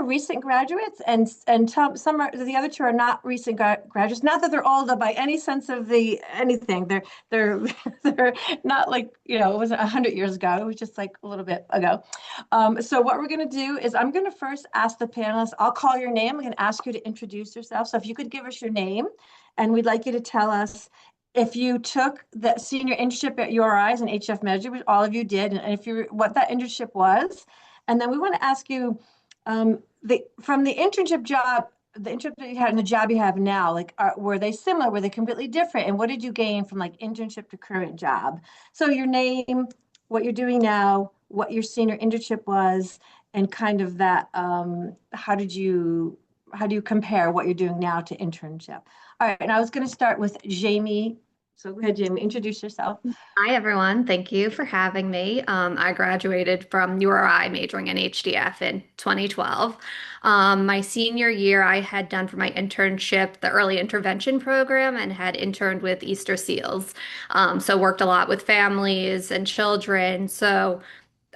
are recent graduates, and some are, the other two are not recent graduates. Not that they're older by any sense of the anything. They're they're not like, it wasn't 100 years ago. It was just like a little bit ago. So what we're going to do is I'm going to first ask the panelists. I'll call your name. I'm going to ask you to introduce yourself. So if you could give us your name, and we'd like you to tell us if you took the senior internship at URIs and HF Measure, which all of you did, and if you what that internship was. And then we want to ask you, from the internship job, the internship that you had and the job you have now, like, were they similar? Were they completely different? And what did you gain from like internship to current job? So your name, what you're doing now, what your senior internship was, and kind of that, how do you compare what you're doing now to internship? All right, and I was going to start with Jamie. So go ahead, Jamie, introduce yourself. Hi, everyone. Thank you for having me. I graduated from URI majoring in HDF in 2012. My senior year, I had done for my internship the early intervention program and had interned with Easter Seals. So worked a lot with families and children. So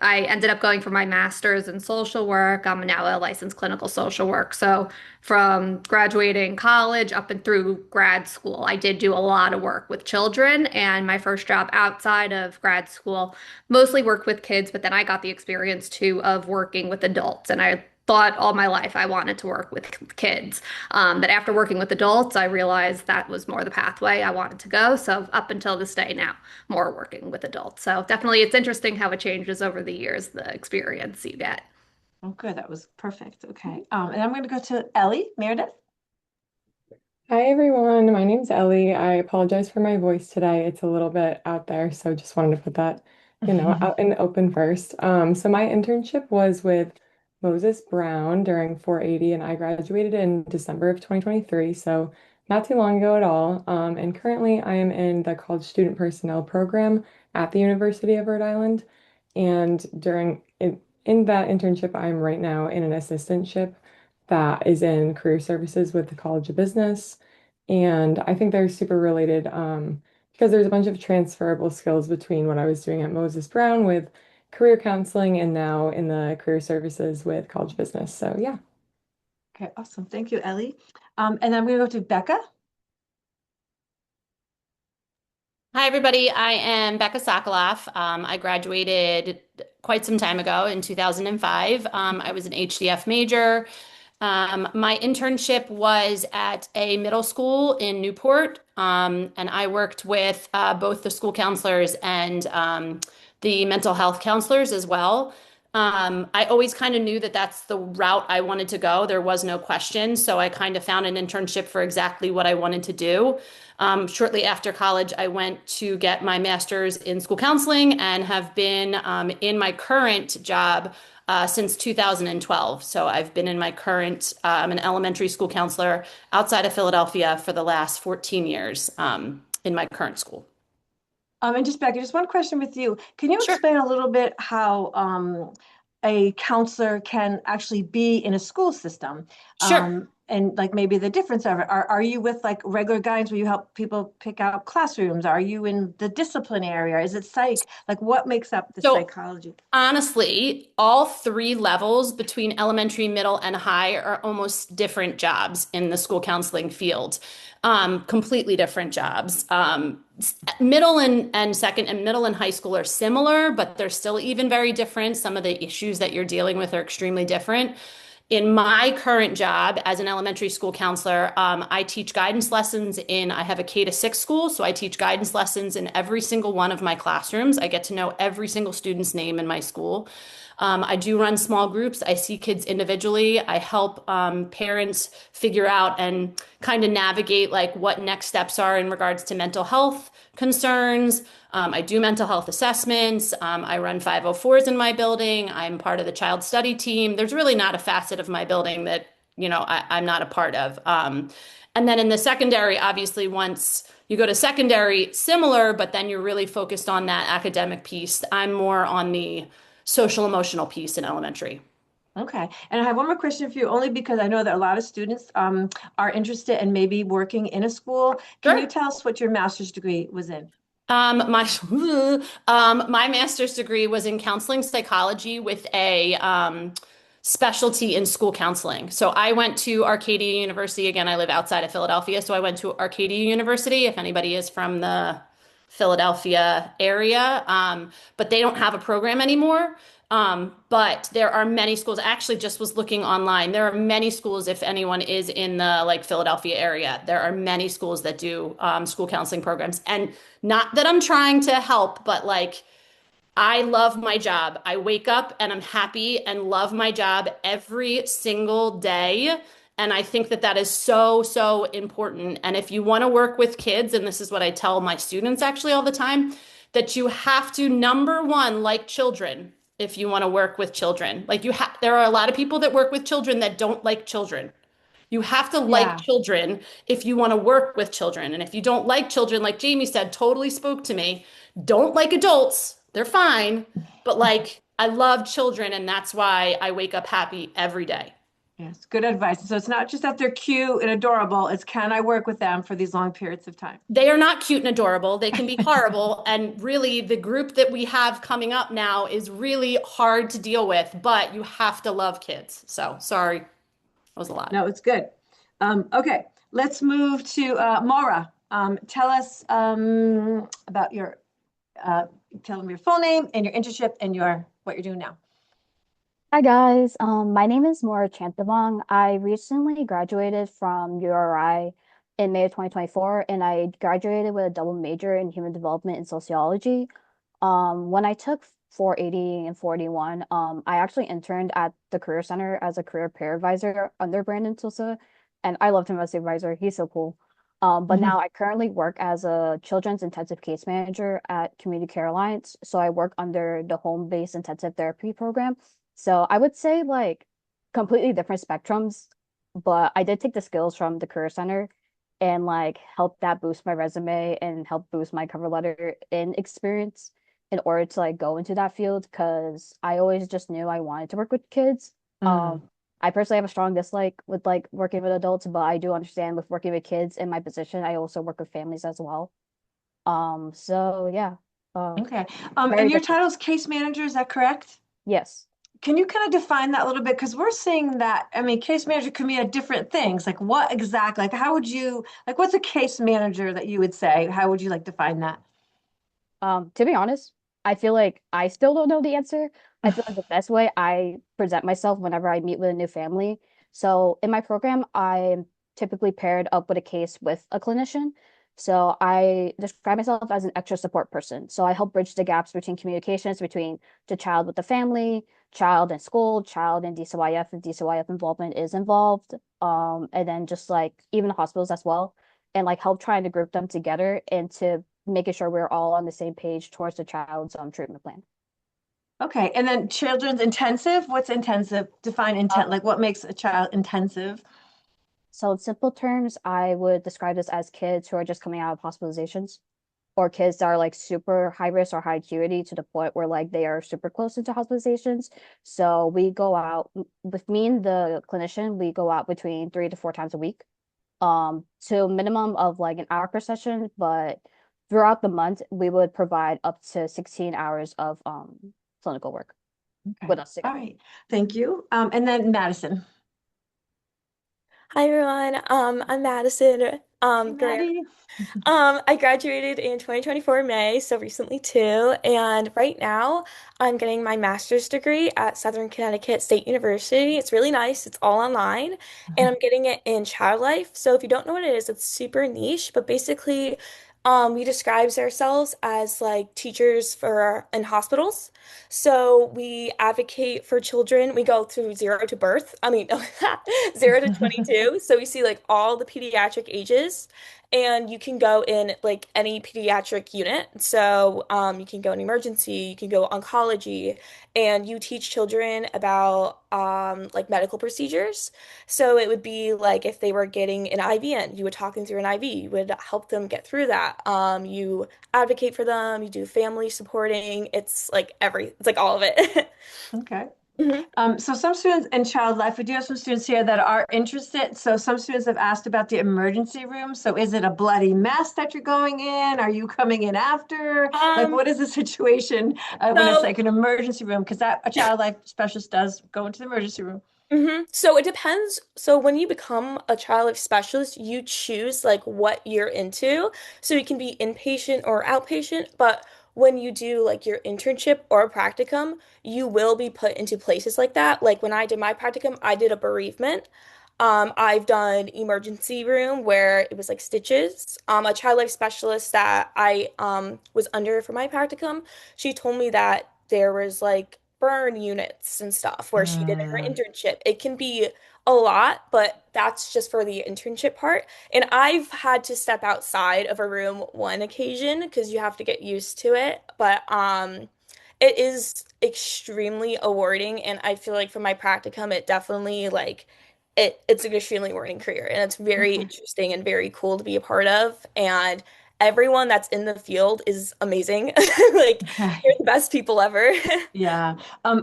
I ended up going for my master's in social work. I'm now a licensed clinical social work. So from graduating college up and through grad school, I did do a lot of work with children. And my first job outside of grad school mostly worked with kids, but then I got the experience too of working with adults. And I thought all my life I wanted to work with kids. But after working with adults, I realized that was more the pathway I wanted to go. So up until this day now, more working with adults. So definitely it's interesting how it changes over the years, the experience you get. Oh, good. That was perfect. Okay. And I'm going to go to Ellie Meredith. Hi everyone, my name's Ellie. I apologize for my voice today. It's a little bit out there, so just wanted to put that, out in the open first. So my internship was with Moses Brown during 480, and I graduated in December of 2023, so not too long ago at all. And currently I am in the College Student Personnel Program at the University of Rhode Island. And in that internship, I'm right now in an assistantship that is in career services with the College of Business. And I think they're super related because there's a bunch of transferable skills between what I was doing at Moses Brown with career counseling and now in the career services with College of Business. So yeah. Okay, awesome. Thank you, Ellie. And then we go to Becca. Hi, everybody. I am Becca Sokoloff. I graduated quite some time ago in 2005. I was an HDF major. My internship was at a middle school in Newport, and I worked with both the school counselors and the mental health counselors as well. I always kind of knew that that's the route I wanted to go. There was no question. So I kind of found an internship for exactly what I wanted to do. Shortly after college, I went to get my master's in school counseling and have been in my current job since 2012. So I've been in my current, I'm an elementary school counselor outside of Philadelphia for the last 14 years in my current school. And just Becca, just one question with you. Can you Sure. explain a little bit how a counselor can actually be in a school system? Sure. And like maybe the difference of it. Are you with like regular guidance where you help people pick out classrooms? Are you in the discipline area? Is it psych? Like what makes up the So psychology? honestly, all three levels between elementary, middle, and high are almost different jobs in the school counseling field. Completely different jobs. Middle and second and middle and high school are similar, but they're still even very different. Some of the issues that you're dealing with are extremely different. In my current job as an elementary school counselor, I teach guidance lessons I have a K to 6 school, so I teach guidance lessons in every single one of my classrooms. I get to know every single student's name in my school. I do run small groups. I see kids individually. I help parents figure out and kind of navigate like what next steps are in regards to mental health concerns. I do mental health assessments. I run 504s in my building. I'm part of the child study team. There's really not a facet of my building that, I'm not a part of. And then in the secondary, obviously, once you go to secondary, similar, but then you're really focused on that academic piece. I'm more on the social emotional piece in elementary. Okay. And I have one more question for you, only because I know that a lot of students are interested in maybe working in a school. Can you Sure. tell us what your master's degree was in? My my master's degree was in counseling psychology with a specialty in school counseling. So I went to Arcadia University. Again, I live outside of Philadelphia, so I went to Arcadia University, if anybody is from the Philadelphia area. But they don't have a program anymore. But there are many schools. I actually just was looking online. There are many schools, if anyone is in the like Philadelphia area, there are many schools that do school counseling programs. And not that I'm trying to help, but like I love my job. I wake up and I'm happy and love my job every single day. And I think that that is so, so important. And if you want to work with kids, and this is what I tell my students actually all the time, that you have to, number one, like children if you want to work with children. Like there are a lot of people that work with children that don't like children. You have to like Yeah. children if you want to work with children. And if you don't like children, like Jamie said, totally spoke to me, don't like adults. They're fine. But like, I love children, and that's why I wake up happy every day. Yes, good advice. So it's not just that they're cute and adorable, it's can I work with them for these long periods of time? They are not cute and adorable. They can be horrible. And really, the group that we have coming up now is really hard to deal with, but you have to love kids. So sorry, that was a lot. No, it's good. Okay, let's move to Maura. Tell us about tell them your full name and your internship and what you're doing now. Hi guys, my name is Maura Chanthabong. I recently graduated from URI in May of 2024, and I graduated with a double major in human development and sociology. When I took 480 and 41, I actually interned at the Career Center as a career peer advisor under Brandon Sosa, and I loved him as the advisor. He's so cool. But Mhm. now I currently work as a children's intensive case manager at Community Care Alliance. So I work under the home-based intensive therapy program. So I would say like completely different spectrums, but I did take the skills from the Career Center and like help that boost my resume and help boost my cover letter in experience in order to like go into that field because I always just knew I wanted to work with kids. Mm. I personally have a strong dislike with like working with adults, but I do understand with working with kids in my position, I also work with families as well. So yeah. Okay. Very And your different. title is case manager, is that correct? Yes. Can you kind of define that a little bit? Because we're seeing that, I mean, case manager can mean different things. Like what exactly, like how would you, like what's a case manager that you would say? How would you like define that? To be honest, I feel like I still don't know the answer. I feel like the best way I present myself whenever I meet with a new family. So in my program, I'm typically paired up with a case with a clinician. So I describe myself as an extra support person. So I help bridge the gaps between communications between the child with the family, child in school, child in DCYF if DCYF involvement is involved. And then just like even the hospitals as well, and like help trying to group them together into making sure we're all on the same page towards the child's treatment plan. Okay. And then children's intensive, what's intensive? Define intent, like what makes a child intensive? So in simple terms, I would describe this as kids who are just coming out of hospitalizations or kids that are like super high risk or high acuity to the point where like they are super close into hospitalizations. So we go out with me and the clinician, we go out between 3 to 4 times a week, to a minimum of like an hour per session, but throughout the month we would provide up to 16 hours of clinical work Okay. with us All together. right. Thank you. And then Madison. Hi everyone. I'm Madison. Hey, Great. Maddie. I graduated in 2024 May, so recently too, and right now I'm getting my master's degree at Southern Connecticut State University. It's really nice. It's all online, and I'm getting it in child life. So if you don't know what it is, it's super niche, but basically, we describes ourselves as like teachers for in hospitals. So we advocate for children. We go through zero to birth. I mean, 0 to 22. So we see like all the pediatric ages and you can go in like any pediatric unit. So you can go in emergency, you can go oncology, and you teach children about like medical procedures. So it would be like if they were getting an IV in, you would talk them through an IV, you would help them get through that. You advocate for them, you do family supporting. It's like it's like all of it. Okay. Mhm. So some students in child life, we do have some students here that are interested. So some students have asked about the emergency room. So is it a bloody mess that you're going in? Are you coming in after? Like, Um, what is the situation when it's so like an emergency room? Because that a child life specialist does go into the emergency room. So it depends. So when you become a child life specialist, you choose like what you're into. So you can be inpatient or outpatient, but when you do like your internship or practicum, you will be put into places like that. Like when I did my practicum, I did a bereavement. I've done emergency room where it was like stitches. A child life specialist that I was under for my practicum, she told me that there was like burn units and stuff where she did in her Mm, internship. It can be a lot, but that's just for the internship part. And I've had to step outside of a room one occasion because you have to get used to it. But it is extremely awarding, and I feel like for my practicum, it definitely like it's an extremely rewarding career, and it's very okay. interesting and very cool to be a part of. And everyone that's in the field is amazing. Like they're Okay. the best people ever. Yeah.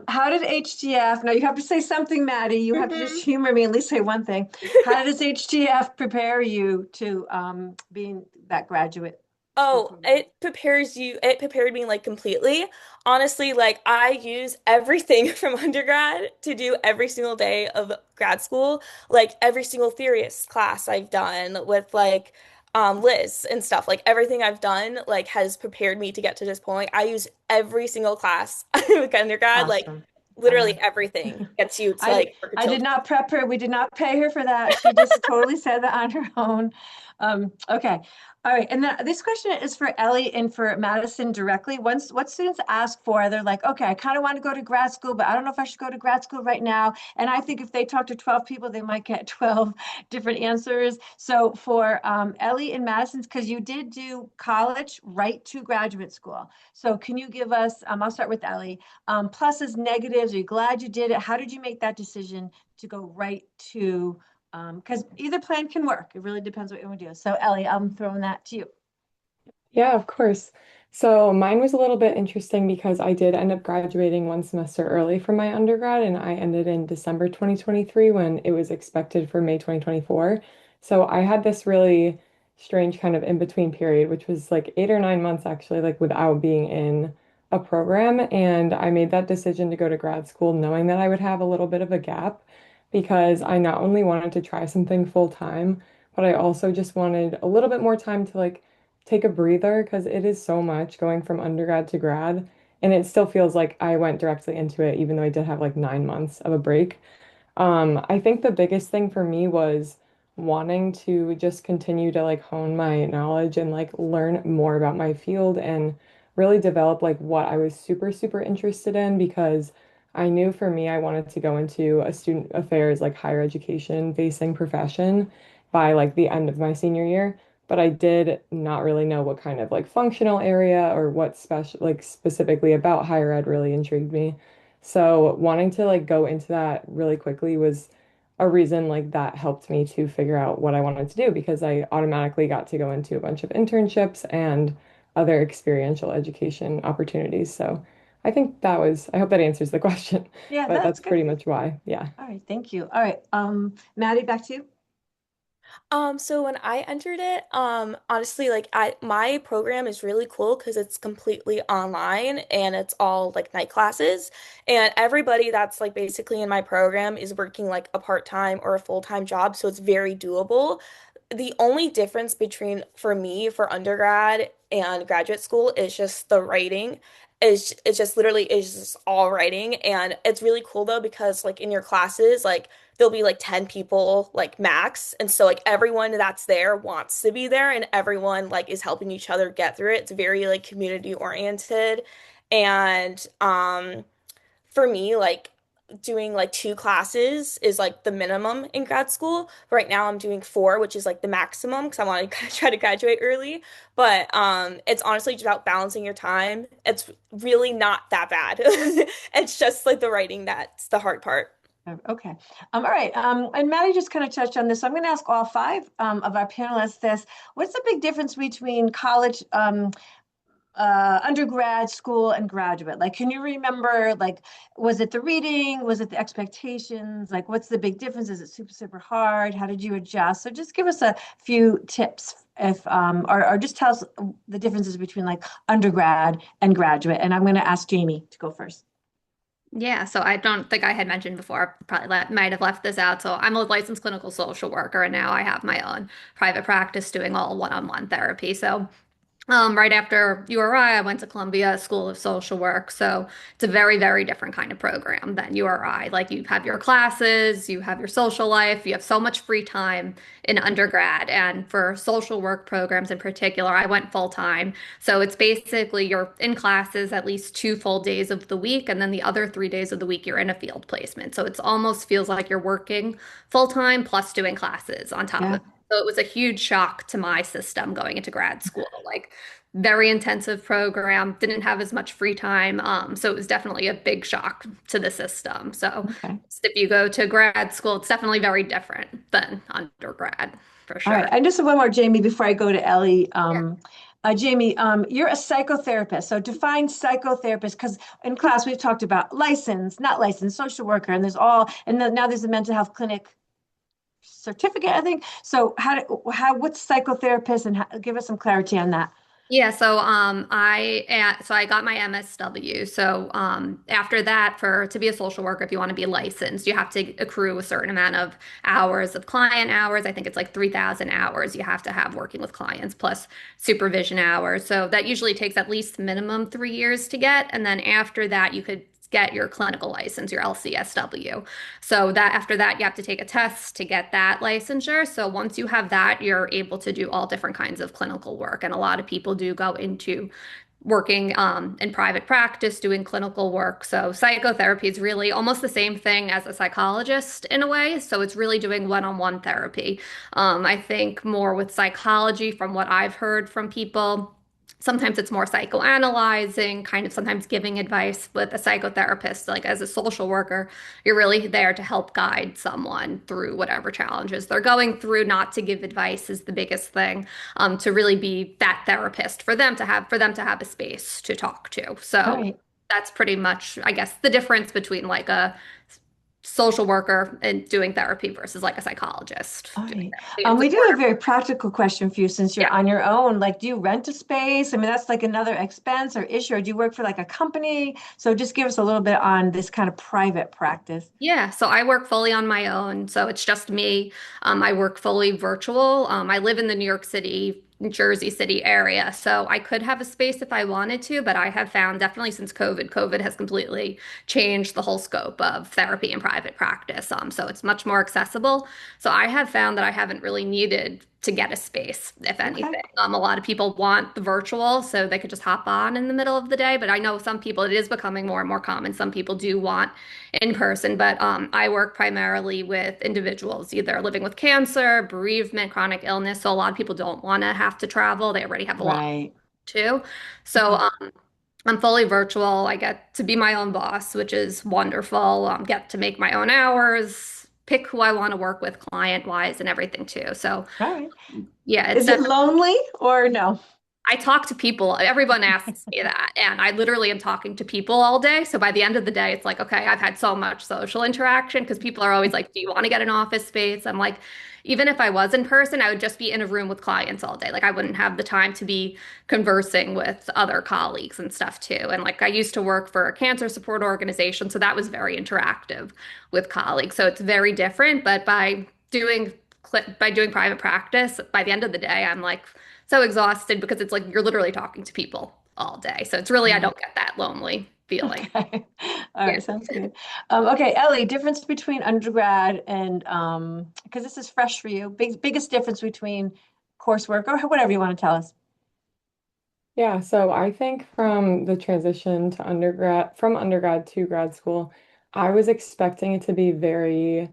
How did HTF, now you have to say something, Maddie. You have to just Mhm. humor me, at least say one thing. How does HTF prepare you to being that graduate school Oh, program? it prepared me like completely. Honestly, like I use everything from undergrad to do every single day of grad school. Like every single theorist class I've done with like Liz and stuff. Like everything I've done like has prepared me to get to this point. I use every single class with undergrad, like Awesome. All literally right. everything gets you to I did, like work with I did children. not prep her. We did not pay her for that. She just totally said that on her own. Okay. All right. And then this question is for Ellie and for Madison directly. Once what students ask for, they're like, okay, I kind of want to go to grad school, but I don't know if I should go to grad school right now. And I think if they talk to 12 people, they might get 12 different answers. So for Ellie and Madison's, because you did do college right to graduate school. So can you give us, I'll start with Ellie, pluses, negatives. Are you glad you did it? How did you make that decision to go right to, because either plan can work. It really depends what you want to do. So Ellie, I'm throwing that to you. Yeah, of course. So mine was a little bit interesting because I did end up graduating one semester early from my undergrad, and I ended in December 2023 when it was expected for May 2024. So I had this really strange kind of in-between period, which was like 8 or 9 months actually, like without being in a program. And I made that decision to go to grad school knowing that I would have a little bit of a gap because I not only wanted to try something full time, but I also just wanted a little bit more time to like take a breather because it is so much going from undergrad to grad. And it still feels like I went directly into it, even though I did have like 9 months of a break. I think the biggest thing for me was wanting to just continue to like hone my knowledge and like learn more about my field and really develop like what I was super, super interested in because I knew for me I wanted to go into a student affairs, like higher education facing profession by like the end of my senior year. But I did not really know what kind of like functional area or what special like specifically about higher ed really intrigued me. So wanting to like go into that really quickly was a reason like that helped me to figure out what I wanted to do because I automatically got to go into a bunch of internships and other experiential education opportunities. So I think that was, I hope that answers the question, Yeah, but that's that's good. pretty much why. Yeah. All right, thank you. All right, Maddie, back to you. So when I entered it, honestly, like my program is really cool because it's completely online and it's all like night classes. And everybody that's like basically in my program is working like a part-time or a full-time job, so it's very doable. The only difference between for me for undergrad and graduate school is just the writing. It's just literally is just all writing, and it's really cool though because like in your classes like there'll be like 10 people like max, and so like everyone that's there wants to be there and everyone like is helping each other get through it. It's very like community oriented. And for me, like doing like two classes is like the minimum in grad school. Right now I'm doing four, which is like the maximum because I want to try to graduate early. But it's honestly just about balancing your time. It's really not that bad. It's just like the writing that's the hard part. Okay. All right. And Maddie just kind of touched on this. So I'm going to ask all five of our panelists this. What's the big difference between college undergrad school and graduate? Like, can you remember, like, was it the reading? Was it the expectations? Like, what's the big difference? Is it super, super hard? How did you adjust? So just give us a few tips if, or just tell us the differences between like undergrad and graduate. And I'm going to ask Jamie to go first. Yeah, so I don't think I had mentioned before, probably might have left this out. So I'm a licensed clinical social worker, and now I have my own private practice doing all one-on-one therapy. So right after URI, I went to Columbia School of Social Work. So it's a very, very different kind of program than URI. Like you have your classes, you have your social life, you have so much free time in undergrad. And for social work programs in particular, I went full time. So it's basically you're in classes at least 2 full days of the week, and then the other 3 days of the week you're in a field placement. So it's almost feels like you're working full time plus doing classes on top of Yeah. it. So it was a huge shock to my system going into grad school. Like very intensive program, didn't have as much free time. So it was definitely a big shock to the system. So Okay. if you go to grad school, it's definitely very different than undergrad for All right. sure. And just one more, Jamie, before I go to Ellie. Yeah. Jamie, you're a psychotherapist. So define psychotherapist, because in class we've talked about licensed, not licensed, social worker, and there's all, and then now there's a mental health clinic certificate, I think. So what's psychotherapist, and give us some clarity on that. Yeah, so I got my MSW. So after that, for to be a social worker, if you want to be licensed, you have to accrue a certain amount of hours of client hours. I think it's like 3,000 hours you have to have working with clients plus supervision hours. So that usually takes at least minimum 3 years to get, and then after that, you could get your clinical license, your LCSW. So that after that, you have to take a test to get that licensure. So once you have that, you're able to do all different kinds of clinical work. And a lot of people do go into working in private practice, doing clinical work. So psychotherapy is really almost the same thing as a psychologist in a way. So it's really doing one-on-one therapy. I think more with psychology, from what I've heard from people. Sometimes it's more psychoanalyzing, kind of sometimes giving advice with a psychotherapist. Like as a social worker, you're really there to help guide someone through whatever challenges they're going through. Not to give advice is the biggest thing. To really be that therapist for them to have a space to talk to. All So right. that's pretty much, I guess, the difference between like a social worker and doing therapy versus like a psychologist All doing right. therapy. It's a We do have a very practical question for you since you're yeah. on your own. Like, do you rent a space? I mean, that's like another expense or issue, or do you work for like a company? So just give us a little bit on this kind of private practice. Yeah, so I work fully on my own. So it's just me. I work fully virtual. I live in the New York City, Jersey City area. So I could have a space if I wanted to, but I have found definitely since COVID has completely changed the whole scope of therapy and private practice. So it's much more accessible. So I have found that I haven't really needed to get a space, if Okay. anything. A lot of people want the virtual so they could just hop on in the middle of the day, but I know some people, it is becoming more and more common. Some people do want in person, but I work primarily with individuals either living with cancer, bereavement, chronic illness. So a lot of people don't want to have to travel. They already have a lot Right. too. So Okay. I'm fully virtual. I get to be my own boss, which is wonderful. Get to make my own hours, pick who I want to work with client wise and everything too. So All right. yeah, it's Is it definitely lonely or no? I talk to people. Everyone asks me that. And I literally am talking to people all day. So by the end of the day, it's like, okay, I've had so much social interaction because people are always like, do you want to get an office space? I'm like, even if I was in person, I would just be in a room with clients all day. Like I wouldn't have the time to be conversing with other colleagues and stuff too. And like I used to work for a cancer support organization. So that was very interactive with colleagues. So it's very different. But by doing private practice, by the end of the day, I'm like, so exhausted because it's like you're literally talking to people all day. So it's really, I Right. don't get that lonely feeling. Okay. All Yeah. right. Sounds good. Okay, Ellie, difference between undergrad and because this is fresh for you, biggest difference between coursework or whatever you want to tell us. Yeah, so I think from the transition to from undergrad to grad school, I was expecting it to be very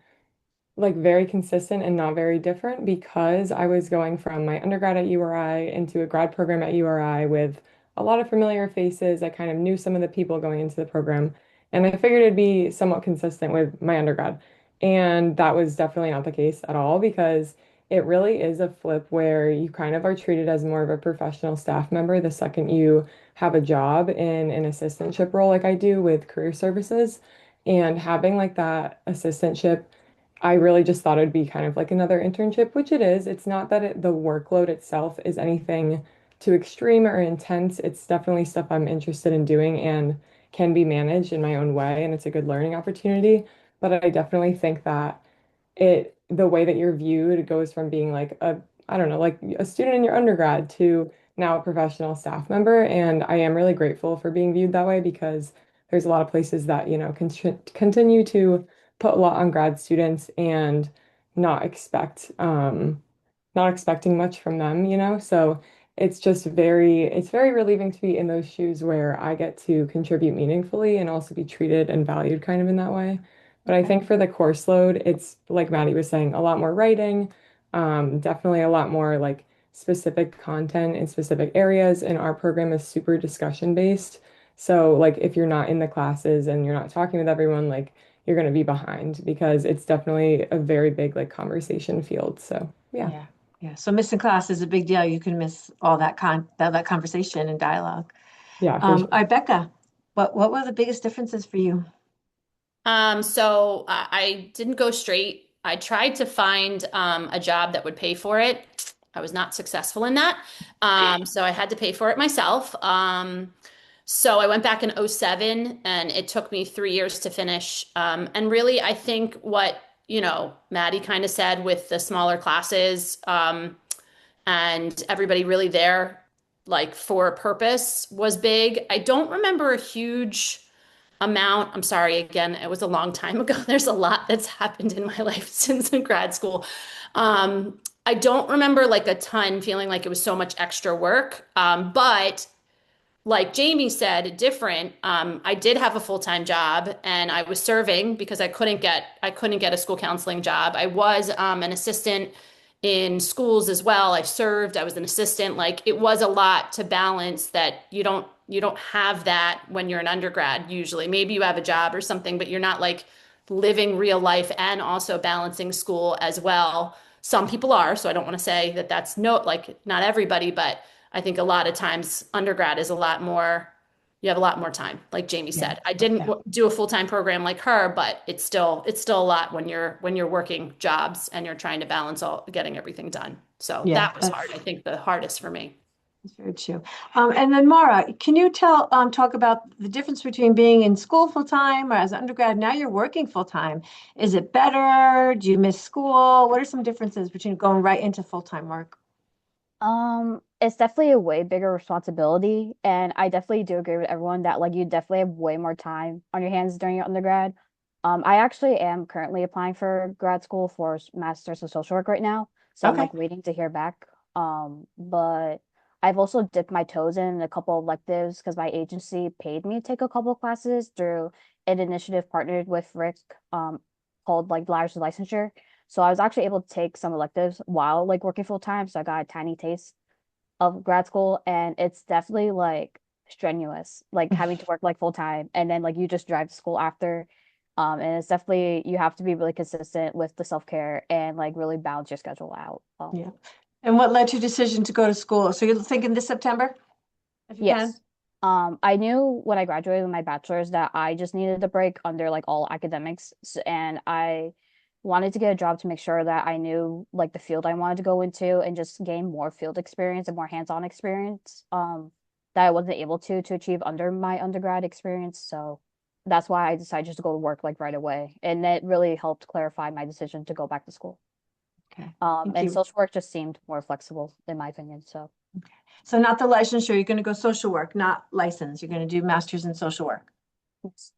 consistent and not very different because I was going from my undergrad at URI into a grad program at URI with a lot of familiar faces. I kind of knew some of the people going into the program, and I figured it'd be somewhat consistent with my undergrad. And that was definitely not the case at all because it really is a flip where you kind of are treated as more of a professional staff member the second you have a job in an assistantship role like I do with career services. And having like that assistantship, I really just thought it'd be kind of like another internship, which it is. It's not that the workload itself is anything too extreme or intense. It's definitely stuff I'm interested in doing and can be managed in my own way, and it's a good learning opportunity. But I definitely think that the way that you're viewed goes from being like I don't know, like a student in your undergrad to now a professional staff member. And I am really grateful for being viewed that way because there's a lot of places that, continue to put a lot on grad students and not expect not expecting much from them, So it's very relieving to be in those shoes where I get to contribute meaningfully and also be treated and valued kind of in that way. But I Okay. think for the course load, it's like Maddie was saying, a lot more writing, definitely a lot more like specific content in specific areas. And our program is super discussion based. So like if you're not in the classes and you're not talking with everyone, like you're going to be behind because it's definitely a very big like conversation field. So yeah, Yeah. Yeah. So missing class is a big deal. You can miss all that conversation and dialogue. yeah, for sure. All right, Becca, what were the biggest differences for you? So I didn't go straight. I tried to find a job that would pay for it. I was not successful in that. So I had to pay for it myself. So I went back in '07 and it took me 3 years to finish. And really, I think what, Maddie kind of said with the smaller classes, and everybody really there, like for a purpose was big. I don't remember a huge amount. I'm sorry, again, it was a long time ago. There's a lot that's happened in my life since in grad school. I don't remember like a ton feeling like it was so much extra work. But like Jamie said, different. I did have a full-time job and I was serving because I couldn't get a school counseling job. I was an assistant in schools as well. I served, I was an assistant. Like it was a lot to balance that you don't have that when you're an undergrad usually. Maybe you have a job or something, but you're not like living real life and also balancing school as well. Some people are, so I don't want to say that that's no, like not everybody, but I think a lot of times undergrad is a lot more, you have a lot more time, like Jamie Yeah. said. I didn't Yeah. do a full-time program like her, but it's still a lot when you're working jobs and you're trying to balance all getting everything done. So Yeah. that was hard. I think the hardest for me. That's very true. And then Mara, can you talk about the difference between being in school full time or as an undergrad? Now you're working full time. Is it better? Do you miss school? What are some differences between going right into full time work? It's definitely a way bigger responsibility, and I definitely do agree with everyone that like you definitely have way more time on your hands during your undergrad. I actually am currently applying for grad school for master's of social work right now, so I'm Okay. like waiting to hear back. But I've also dipped my toes in a couple of electives because my agency paid me to take a couple of classes through an initiative partnered with Rick, called like Liars of Licensure. So I was actually able to take some electives while like working full time. So I got a tiny taste of grad school, and it's definitely like strenuous, like having to work like full time and then like you just drive to school after. And it's definitely you have to be really consistent with the self-care and like really balance your schedule out. Yeah. And what led to your decision to go to school? So you're thinking this September, if you can? Yes. I knew when I graduated with my bachelor's that I just needed a break under like all academics, and I wanted to get a job to make sure that I knew like the field I wanted to go into and just gain more field experience and more hands-on experience that I wasn't able to achieve under my undergrad experience. So that's why I decided just to go to work like right away. And that really helped clarify my decision to go back to school. Okay. Thank And you. social work just seemed more flexible in my opinion. So So not the licensure, you're going to go social work, not license. You're going to do masters in social work. Is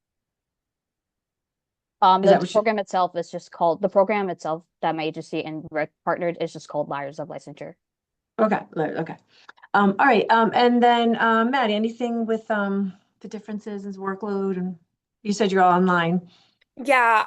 The that what you? program itself is just called the program itself that my agency and Rick partnered is just called Liars of Licensure. Okay. Okay. All right. And then Maddie, anything with the differences in workload, and you said you're all online. Yeah,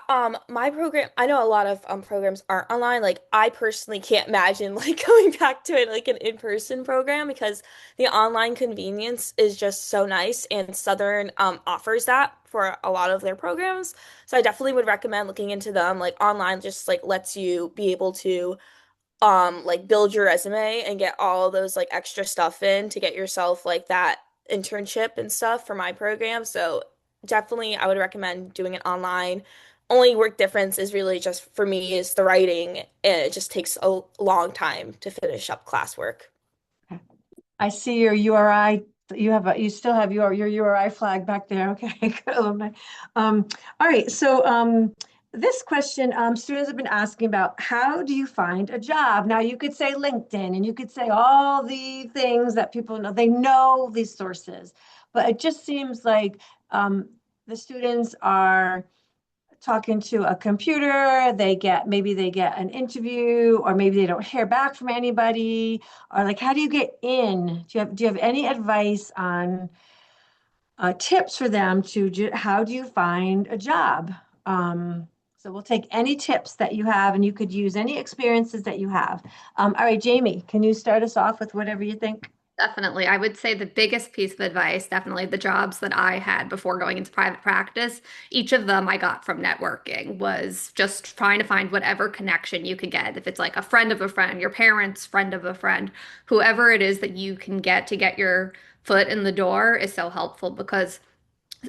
my program, I know a lot of programs aren't online. Like I personally can't imagine like going back to it like an in-person program because the online convenience is just so nice and Southern offers that for a lot of their programs. So I definitely would recommend looking into them. Like online just like lets you be able to like build your resume and get all those like extra stuff in to get yourself like that internship and stuff for my program. So definitely I would recommend doing it online. Only work difference is really just for me is the writing, and it just takes a long time to finish up classwork. I see your URI. You still have your URI flag back there. Okay, good alumni. All right. So this question, students have been asking about how do you find a job? Now you could say LinkedIn and you could say all the things that people know. They know these sources, but it just seems like the students are talking to a computer, maybe they get an interview, or maybe they don't hear back from anybody, or like how do you get in? Do you have any advice on tips for them how do you find a job? So we'll take any tips that you have, and you could use any experiences that you have. All right, Jamie, can you start us off with whatever you think? Definitely. I would say the biggest piece of advice, definitely the jobs that I had before going into private practice, each of them I got from networking, was just trying to find whatever connection you could get. If it's like a friend of a friend, your parents' friend of a friend, whoever it is that you can get to get your foot in the door is so helpful because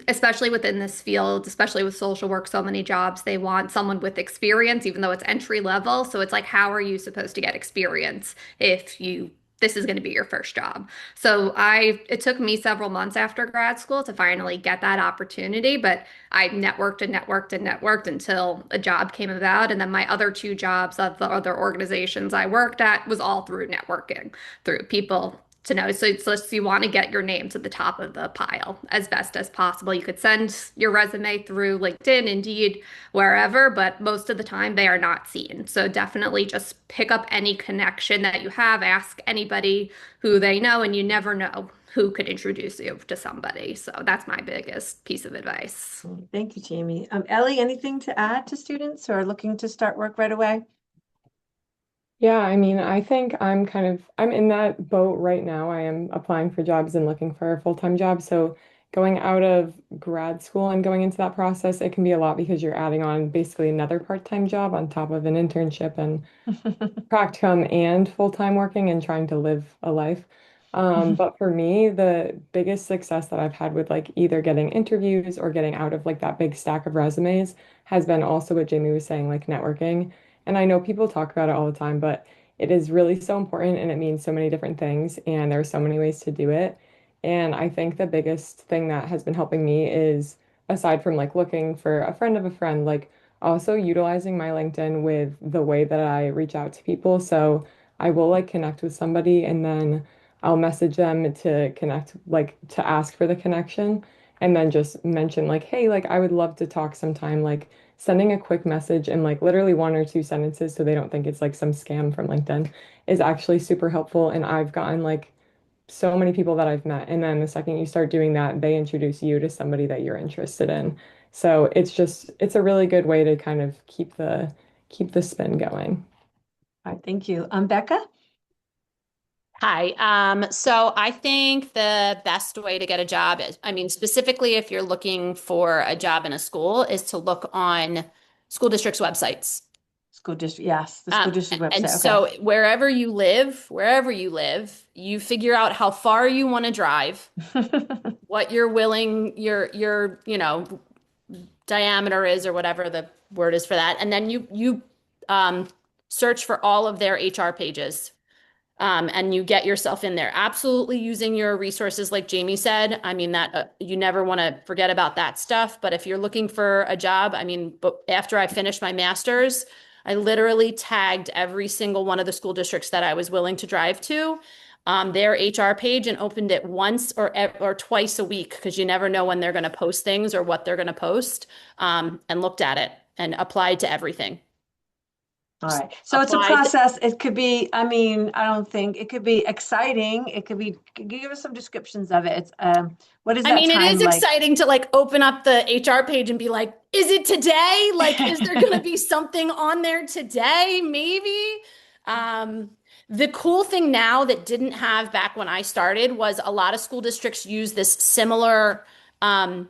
especially within this field, especially with social work, so many jobs, they want someone with experience, even though it's entry level. So it's like, how are you supposed to get experience if this is going to be your first job? It took me several months after grad school to finally get that opportunity, but I networked and networked and networked until a job came about. And then my other two jobs of the other organizations I worked at was all through networking, through people to know. So you want to get your name to the top of the pile as best as possible. You could send your resume through LinkedIn, Indeed, wherever, but most of the time they are not seen. So definitely just pick up any connection that you have, ask anybody who they know, and you never know who could introduce you to somebody. So that's my biggest piece of advice. Thank you, Jamie. Ellie, anything to add to students who are looking to start work right away? Yeah, I mean, I think I'm in that boat right now. I am applying for jobs and looking for a full-time job. So going out of grad school and going into that process, it can be a lot because you're adding on basically another part-time job on top of an internship and practicum and full-time working and trying to live a life. But for me, the biggest success that I've had with like either getting interviews or getting out of like that big stack of resumes has been also what Jamie was saying, like networking. And I know people talk about it all the time, but it is really so important and it means so many different things and there are so many ways to do it. And I think the biggest thing that has been helping me is aside from like looking for a friend of a friend, like also utilizing my LinkedIn with the way that I reach out to people. So I will like connect with somebody and then I'll message them to connect, like to ask for the connection and then just mention like, hey, like I would love to talk sometime, like sending a quick message in like literally one or two sentences so they don't think it's like some scam from LinkedIn is actually super helpful. And I've gotten like so many people that I've met. And then the second you start doing that, they introduce you to somebody that you're interested in. So it's a really good way to kind of keep the spin going. All right, thank you. Becca? Hi. So I think the best way to get a job is, I mean, specifically if you're looking for a job in a school, is to look on school districts' websites. School district, yes, the school district And website. Okay. so wherever you live, you figure out how far you want to drive, what you're willing, diameter is or whatever the word is for that. And then you search for all of their HR pages. And you get yourself in there. Absolutely using your resources, like Jamie said. I mean, that you never want to forget about that stuff. But if you're looking for a job, I mean, but after I finished my master's, I literally tagged every single one of the school districts that I was willing to drive to, their HR page and opened it once or twice a week because you never know when they're going to post things or what they're going to post, and looked at it and applied to everything. All Just right. So it's a applied. process. It could be, I mean, I don't think it could be exciting. It could be, give us some descriptions of it. It's what is I that mean, it time is like? exciting to like open up the HR page and be like, is it today? Like, is there going to be something on there today? Maybe. Um, the cool thing now that didn't have back when I started was a lot of school districts use this similar um,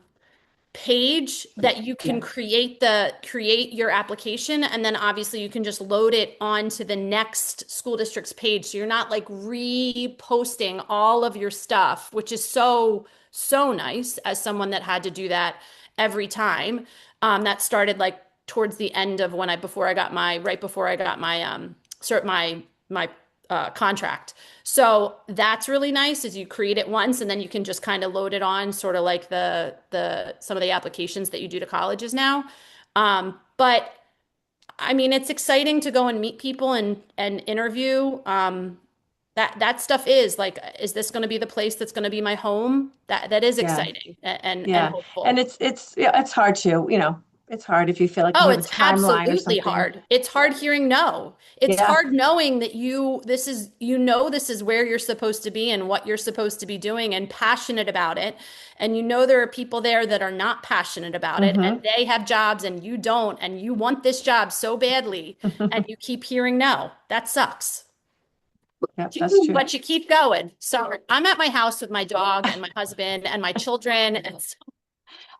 page that you can create your application, and then obviously you can just load it onto the next school district's page. So you're not like reposting all of your stuff, which is so nice as someone that had to do that every time. That started like towards the end of when I before I got my right before I got my cert my contract. So that's really nice is you create it once and then you can just kind of load it on sort of like the some of the applications that you do to colleges now. But I mean, it's exciting to go and meet people and interview. That stuff is like, is this going to be the place that's going to be my home? That is Yeah. exciting and Yeah. And hopeful. it's hard to, it's hard if you feel like you Oh, have a it's timeline or absolutely something. hard. It's hard hearing no. It's Yeah. hard knowing that this is where you're supposed to be and what you're supposed to be doing and passionate about it. And there are people there that are not passionate about it and Hmm. they have jobs and you don't and you want this job so badly and you keep hearing no. That sucks. Yep, that's true. But you keep going. So I'm at my house with my dog and my husband and my children and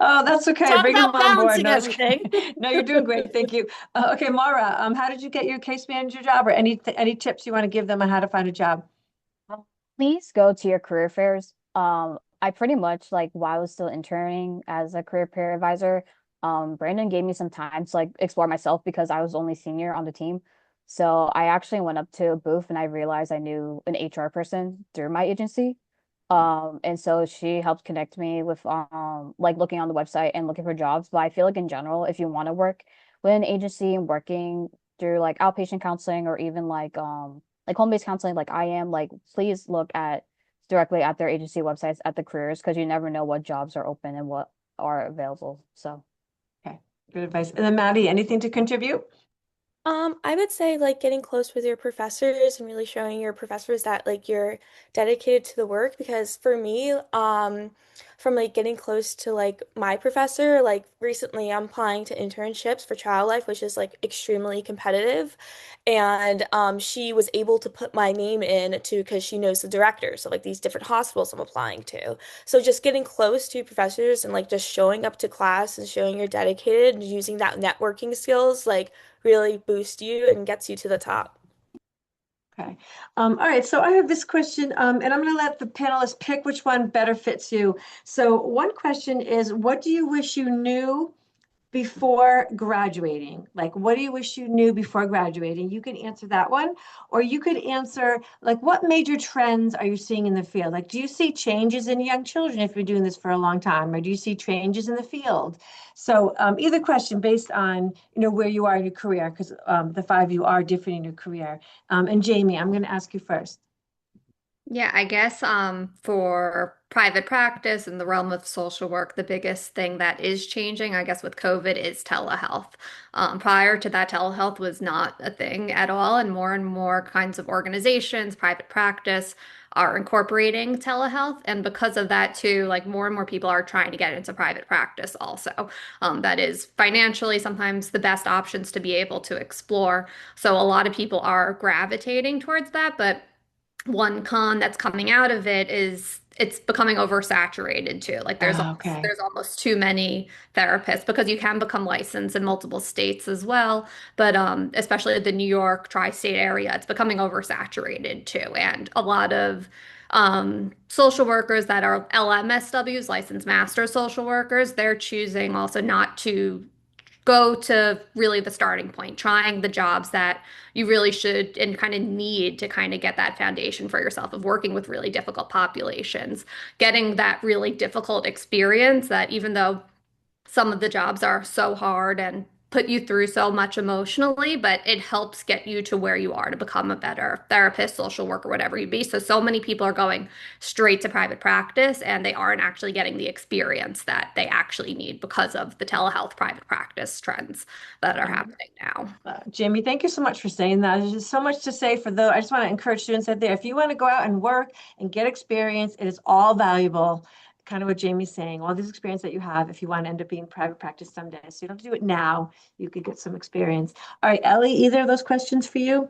Oh, that's it's okay. all Bring them about on board. balancing No, everything. no, you're doing great. Thank you. Okay, Mara, how did you get your case manager job or any tips you want to give them on how to find a job? Please go to your career fairs. I pretty much like while I was still interning as a career peer advisor, Brandon gave me some time to like explore myself because I was only senior on the team. So I actually went up to a booth and I realized I knew an HR person through my agency. And so she helped connect me with like looking on the website and looking for jobs. But I feel like in general, if you want to work with an agency and working through like outpatient counseling or even like home-based counseling like I am, like please look at directly at their agency websites at the careers because you never know what jobs are open and what are available. So Okay, good advice. And then Maddie, anything to contribute? I would say like getting close with your professors and really showing your professors that like you're dedicated to the work because for me, from like getting close to like my professor, like recently I'm applying to internships for child life, which is like extremely competitive. And she was able to put my name in too because she knows the directors of like these different hospitals I'm applying to. So just getting close to professors and like just showing up to class and showing you're dedicated and using that networking skills like really boosts you and gets you to the top. Okay. All right. So I have this question, and I'm going to let the panelists pick which one better fits you. So one question is, what do you wish you knew before graduating? Like, what do you wish you knew before graduating? You can answer that one, or you could answer, like, what major trends are you seeing in the field? Like, do you see changes in young children if you're doing this for a long time, or do you see changes in the field? So, either question based on, where you are in your career, because the five of you are different in your career. And Jamie, I'm going to ask you first. Yeah, I guess for private practice in the realm of social work, the biggest thing that is changing, I guess, with COVID is telehealth. Prior to that, telehealth was not a thing at all, and more kinds of organizations, private practice, are incorporating telehealth. And because of that, too, like more and more people are trying to get into private practice also. That is financially sometimes the best options to be able to explore. So a lot of people are gravitating towards that, but one con that's coming out of it is it's becoming oversaturated too. Like Ah, okay. there's almost too many therapists because you can become licensed in multiple states as well. But especially the New York tri-state area, it's becoming oversaturated too. And a lot of social workers that are LMSWs, licensed master social workers, they're choosing also not to go to really the starting point, trying the jobs that you really should and kind of need to kind of get that foundation for yourself of working with really difficult populations, getting that really difficult experience that even though some of the jobs are so hard and put you through so much emotionally, but it helps get you to where you are to become a better therapist, social worker, whatever you be. So many people are going straight to private practice and they aren't actually getting the experience that they actually need because of the telehealth private practice trends that are happening now. Jamie, thank you so much for saying that. There's just so much to say for those. I just want to encourage students out there. If you want to go out and work and get experience, it is all valuable. Kind of what Jamie's saying, all this experience that you have, if you want to end up being private practice someday. So you don't have to do it now. You could get some experience. All right, Ellie, either of those questions for you?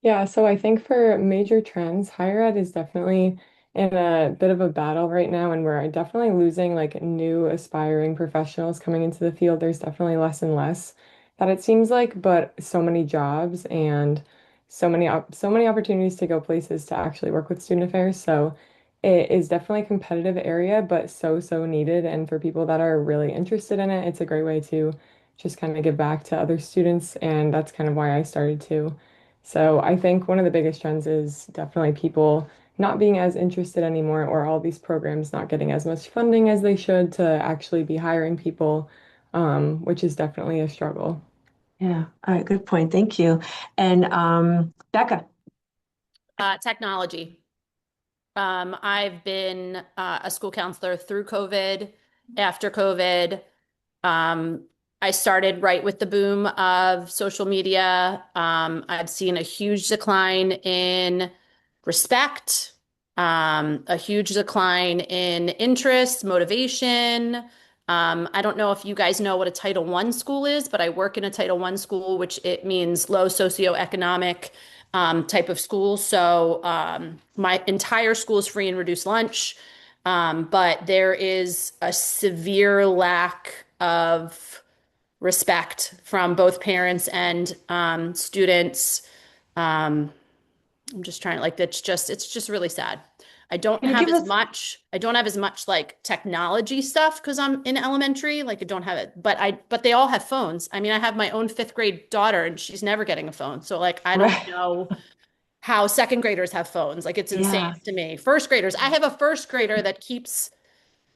Yeah, so I think for major trends, higher ed is definitely in a bit of a battle right now, and we're definitely losing like new aspiring professionals coming into the field. There's definitely less and less that it seems like, but so many jobs and so many opportunities to go places to actually work with student affairs. So it is definitely a competitive area, but so needed. And for people that are really interested in it, it's a great way to just kind of give back to other students, and that's kind of why I started too. So I think one of the biggest trends is definitely people not being as interested anymore, or all these programs not getting as much funding as they should to actually be hiring people, which is definitely a struggle. Yeah. All right. Good point. Thank you. And Becca. Technology. I've been a school counselor through COVID, after COVID. Um, I started right with the boom of social media. I've seen a huge decline in respect, a huge decline in interest, motivation. I don't know if you guys know what a Title I school is, but I work in a Title I school, which it means low socioeconomic type of school. So my entire school is free and reduced lunch. But there is a severe lack of respect from both parents and students. Um, I'm just trying to like it's just really sad. Can you give us I don't have as much like technology stuff because I'm in elementary. Like I don't have it, but they all have phones. I mean, I have my own fifth grade daughter and she's never getting a phone. So like I don't right? know how second graders have phones. Like it's insane Yeah. to me. First graders, I have a first grader that keeps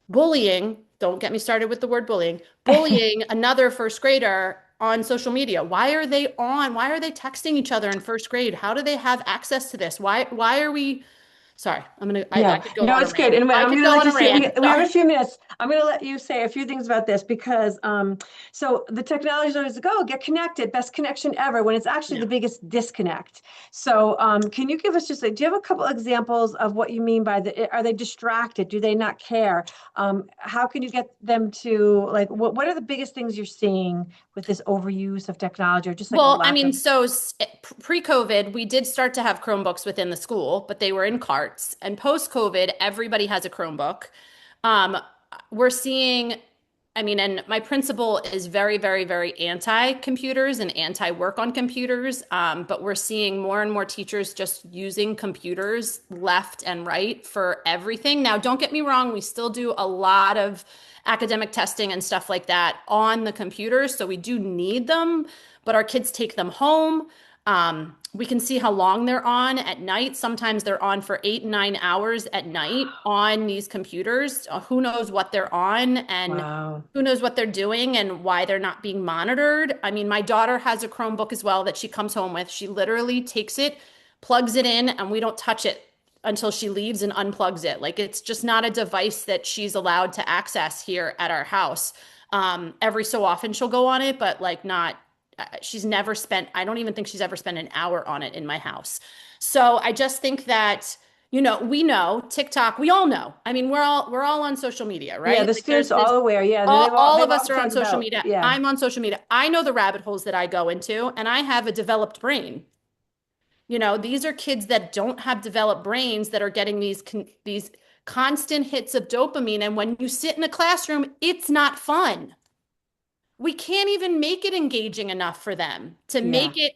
bullying, don't get me started with the word bullying, bullying another first grader on social media. Why are they on? Why are they texting each other in first grade? How do they have access to this? Why are we sorry, I Yeah, could go no, on a it's good. rant. And I I'm could going to go let on you a say, rant. we have a Sorry. few minutes. I'm going to let you say a few things about this because, so the technology is always like, oh, get connected, best connection ever, when it's actually Yeah. the biggest disconnect. So, can you give us just like, do you have a couple examples of what you mean by are they distracted? Do they not care? How can you get them to like, what are the biggest things you're seeing with this overuse of technology or just like a Well, I lack mean, of? so pre-COVID, we did start to have Chromebooks within the school, but they were in carts. And post-COVID, everybody has a Chromebook. Um, we're seeing, I mean, and my principal is very anti-computers and anti-work on computers. But we're seeing more and more teachers just using computers left and right for everything. Now, don't get me wrong, we still do a lot of academic testing and stuff like that on the computers. So we do need them, but our kids take them home. We can see how long they're on at night. Sometimes they're on for 8 and 9 hours at night on these computers. Who knows what they're on and Wow. who knows what they're doing and why they're not being monitored. I mean, my daughter has a Chromebook as well that she comes home with. She literally takes it, plugs it in, and we don't touch it until she leaves and unplugs it. Like it's just not a device that she's allowed to access here at our house. Every so often she'll go on it, but like not she's never spent, I don't even think she's ever spent an hour on it in my house. So I just think that, we know TikTok, we all know. I mean, we're all on social media, Yeah, right? the Like students are all aware. Yeah, all they've of all us are on talked social about, media. yeah. I'm on social media. I know the rabbit holes that I go into, and I have a developed brain. These are kids that don't have developed brains that are getting these constant hits of dopamine. And when you sit in a classroom, it's not fun. We can't even make it engaging enough for them to Yeah. make it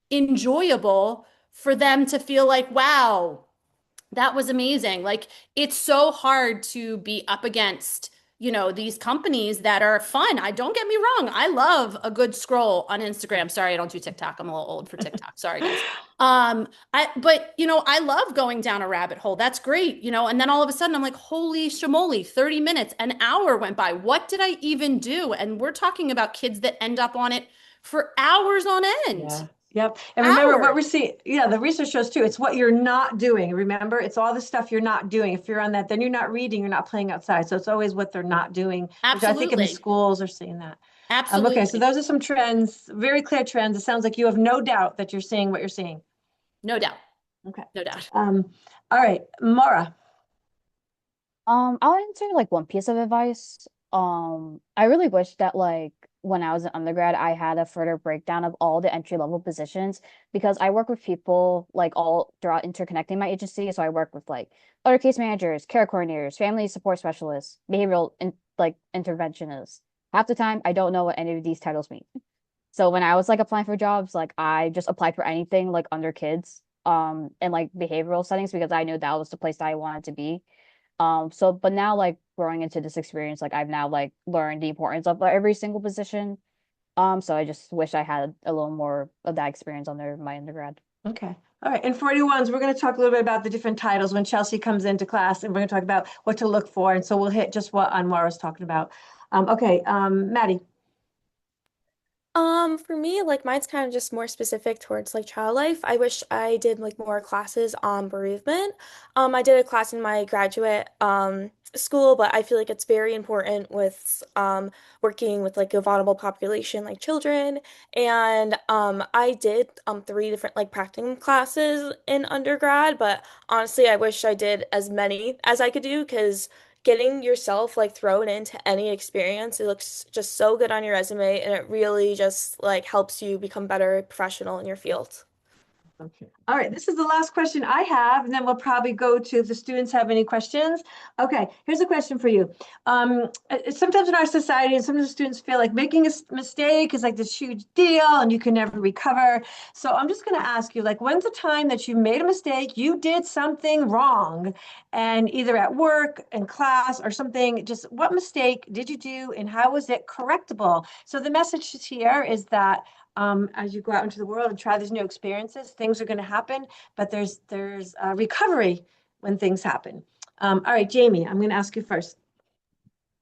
enjoyable for them to feel like, wow, that was amazing. Like it's so hard to be up against, these companies that are fun. I don't get me wrong. I love a good scroll on Instagram. Sorry, I don't do TikTok. I'm a little old for TikTok. Sorry, guys. But I love going down a rabbit hole. That's great, and then all of a sudden I'm like, holy shamoly, 30 minutes, an hour went by. What did I even do? And we're talking about kids that end up on it for hours on end. Yeah. Yep. And remember what Hours. we're seeing. Yeah, the research shows too. It's what you're not doing. Remember, it's all the stuff you're not doing. If you're on that, then you're not reading, you're not playing outside. So it's always what they're not doing, which I think in the Absolutely. schools are seeing that. Okay, so Absolutely. those are some trends, very clear trends. It sounds like you have no doubt that you're seeing what you're seeing. No doubt. Okay. No doubt. All right, Maura. I'll answer like one piece of advice. I really wish that like when I was an undergrad, I had a further breakdown of all the entry level positions because I work with people like all throughout interconnecting my agency. So I work with like other case managers, care coordinators, family support specialists, like interventionists. Half the time, I don't know what any of these titles mean. So when I was like applying for jobs, like I just applied for anything like under kids, and like behavioral settings because I knew that was the place that I wanted to be. So but now like growing into this experience, like I've now like learned the importance of every single position. So I just wish I had a little more of that experience under my undergrad. Okay. All right. In 41s, we're going to talk a little bit about the different titles when Chelsea comes into class, and we're going to talk about what to look for. And so we'll hit just what Anwar was talking about. Okay. Maddie. For me, like mine's kind of just more specific towards like child life. I wish I did like more classes on bereavement. I did a class in my graduate school, but I feel like it's very important with working with like a vulnerable population like children. And I did three different like practicum classes in undergrad, but honestly, I wish I did as many as I could do because getting yourself like thrown into any experience, it looks just so good on your resume and it really just like helps you become better professional in your field. Okay. All right, this is the last question I have, and then we'll probably go to if the students have any questions. Okay, here's a question for you. Sometimes in our society, and sometimes students feel like making a mistake is like this huge deal and you can never recover. So I'm just going to ask you, like, when's the time that you made a mistake, you did something wrong, and either at work, in class, or something, just what mistake did you do and how was it correctable? So the message here is that as you go out into the world and try these new experiences, things are going to happen, but there's recovery when things happen. All right, Jamie, I'm going to ask you first.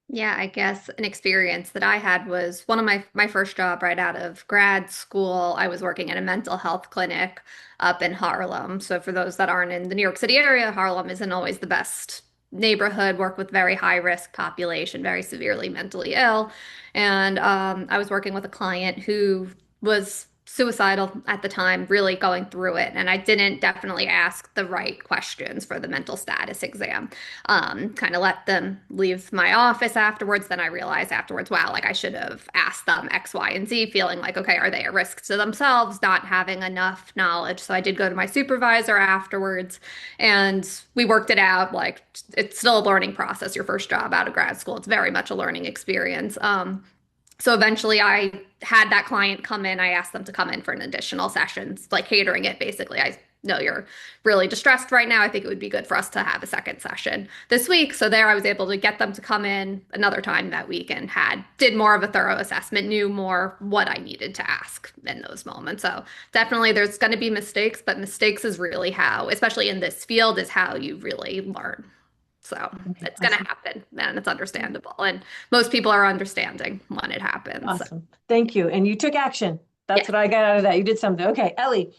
Yeah, I guess an experience that I had was one of my first job right out of grad school. I was working at a mental health clinic up in Harlem. So for those that aren't in the New York City area, Harlem isn't always the best neighborhood. Work with very high risk population, very severely mentally ill. And I was working with a client who was suicidal at the time, really going through it. And I didn't definitely ask the right questions for the mental status exam. Kind of let them leave my office afterwards. Then I realized afterwards, wow, like I should have asked them X, Y, and Z, feeling like, okay, are they a risk to themselves, not having enough knowledge? So I did go to my supervisor afterwards and we worked it out. Like it's still a learning process, your first job out of grad school. It's very much a learning experience. So eventually I had that client come in. I asked them to come in for an additional session, like catering it basically. I know you're really distressed right now. I think it would be good for us to have a second session this week. So there I was able to get them to come in another time that week and did more of a thorough assessment, knew more what I needed to ask in those moments. So definitely there's going to be mistakes, but mistakes is really how, especially in this field, is how you really learn. So Okay, it's going to awesome. happen and it's understandable. And most people are understanding when it happens. So, Awesome. Thank you. And you took action. That's yeah. what I got out of that. You did something. Okay, Ellie.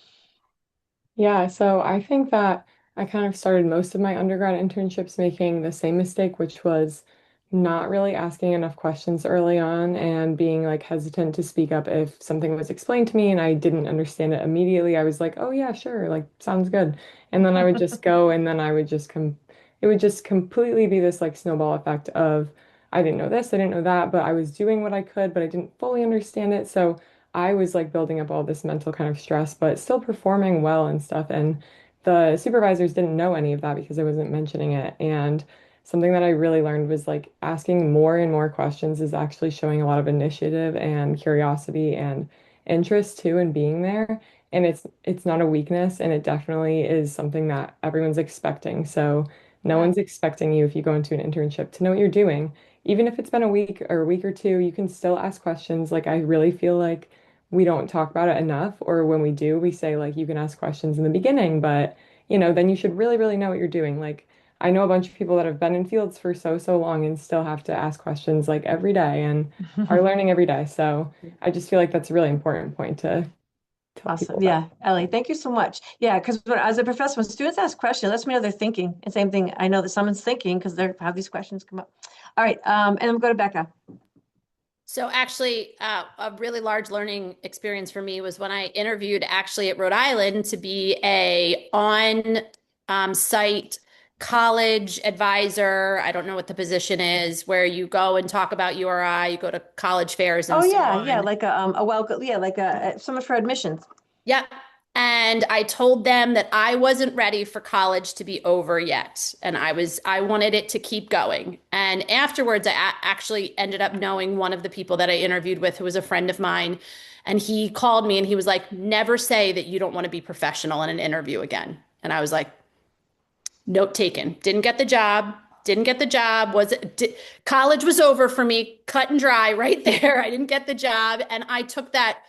Yeah, so I think that I kind of started most of my undergrad internships making the same mistake, which was not really asking enough questions early on and being like hesitant to speak up if something was explained to me and I didn't understand it immediately. I was like, "Oh yeah, sure, like sounds good." And then I would just go and then I would just come it would just completely be this like snowball effect of I didn't know this, I didn't know that, but I was doing what I could, but I didn't fully understand it. So I was like building up all this mental kind of stress, but still performing well and stuff. And the supervisors didn't know any of that because I wasn't mentioning it. And something that I really learned was like asking more and more questions is actually showing a lot of initiative and curiosity and interest too in being there. And it's not a weakness, and it definitely is something that everyone's expecting. So no Yeah. one's expecting you if you go into an internship to know what you're doing. Even if it's been a week or two, you can still ask questions. Like I really feel like we don't talk about it enough, or when we do, we say like you can ask questions in the beginning, but then you should really, really know what you're doing. Like I know a bunch of people that have been in fields for so long and still have to ask questions like every day and are learning every day. So I just feel like that's a really important point to tell people Awesome. about. Yeah, Ellie, thank you so much. Yeah, because as a professor, when students ask questions, lets me know they're thinking. And same thing, I know that someone's thinking because they have these questions come up. All right, and I'm going to Becca. So actually, a really large learning experience for me was when I interviewed actually at Rhode Island to be a on site college advisor. I don't know what the position is, where you go and talk about URI, you go to college fairs Oh and so yeah, yeah, on. like a welcome, yeah, like someone for admissions. Yep. And I told them that I wasn't ready for college to be over yet. And I wanted it to keep going. And afterwards, actually ended up knowing one of the people that I interviewed with, who was a friend of mine. And he called me and he was like, never say that you don't want to be professional in an interview again. And I was like, note taken. Didn't get the job. Didn't get the job. College was over for me, cut and dry right there. I didn't get the job. And I took that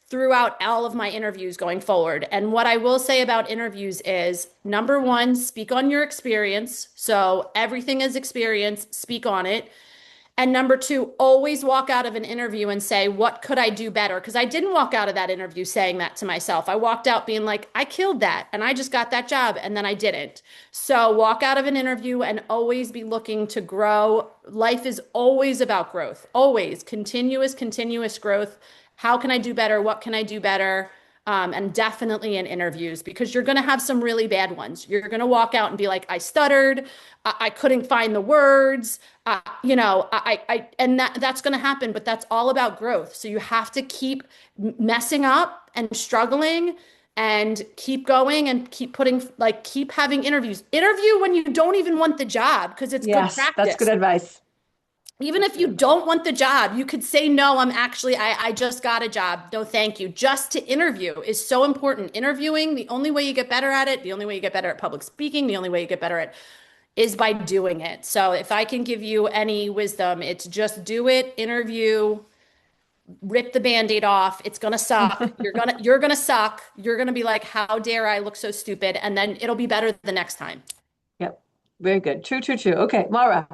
throughout all of my interviews going forward. And what I will say about interviews is, number one, speak on your experience. So everything is experience, speak on it. And number two, always walk out of an interview and say, what could I do better? Because I didn't walk out of that interview saying that to myself. I walked out being like, I killed that and I just got that job, and then I didn't. So walk out of an interview and always be looking to grow. Life is always about growth, always continuous growth. How can I do better? What can I do better? And definitely in interviews, because you're going to have some really bad ones. You're going to walk out and be like, I stuttered, I couldn't find the words, and that's going to happen. But that's all about growth. So you have to keep messing up and struggling, and keep going and keep having interviews. Interview when you don't even want the job, because it's good Yes, practice. that's good advice. Even if you don't want the job, you could say, no, I just got a job. No, thank you. Just to interview is so important. Interviewing, the only way you get better at it, the only way you get better at public speaking, the only way you get better at is by doing it. So if I can give you any wisdom, it's just do it, interview, rip the Band-Aid off. It's gonna suck. You're gonna suck. You're gonna be like, how dare I look so stupid? And then it'll be better the next time. Yep. Very good. True, true, true. Okay, Mara.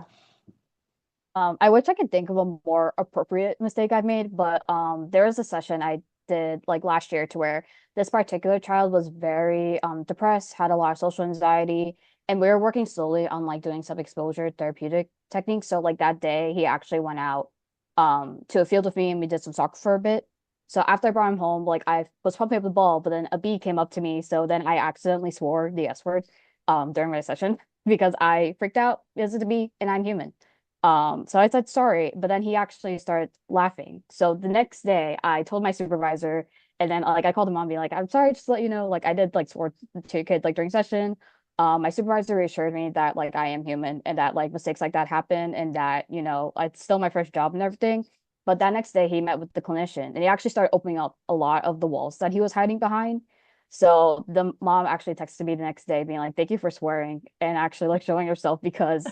I wish I could think of a more appropriate mistake I've made, but there was a session I did like last year to where this particular child was very depressed, had a lot of social anxiety, and we were working slowly on like doing some exposure therapeutic techniques. So like that day he actually went out to a field with me and we did some soccer for a bit. So after I brought him home, like I was pumping up the ball, but then a bee came up to me, so then I accidentally swore the S word during my session because I freaked out because it's a bee and I'm human. So I said sorry, but then he actually started laughing. So the next day I told my supervisor, and then like I called him on being like, I'm sorry, just to let you know, like I did like swear to your kid like during session. My supervisor reassured me that like I am human and that like mistakes like that happen and that, it's still my first job and everything. But that next day he met with the clinician and he actually started opening up a lot of the walls that he was hiding behind. So the mom actually texted me the next day being like, thank you for swearing and actually like showing yourself because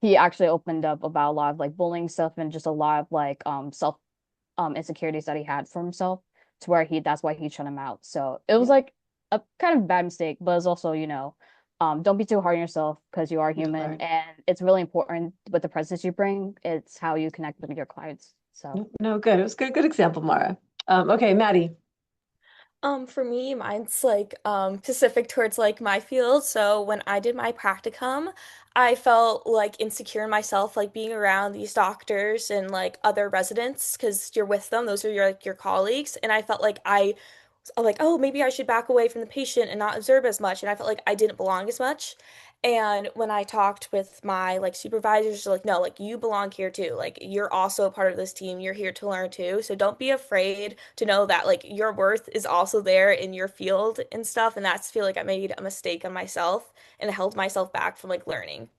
he actually opened up about a lot of like bullying stuff and just a lot of like self insecurities that he had for himself to where that's why he shut him out. So it was Yeah. like a kind of bad mistake, but it's also, don't be too hard on yourself because you are human Right. and it's really important with the presence you bring. It's how you connect with your clients. So No, good. It was good example, Mara. Okay, Maddie. For me, mine's like specific towards like my field. So when I did my practicum, I felt like insecure in myself, like being around these doctors and like other residents because you're with them. Those are your colleagues, and I felt like I was like, oh, maybe I should back away from the patient and not observe as much. And I felt like I didn't belong as much. And when I talked with my like supervisors, they're like, no, like you belong here too. Like you're also a part of this team. You're here to learn too. So don't be afraid to know that like your worth is also there in your field and stuff. And that's feel like I made a mistake on myself and held myself back from like learning.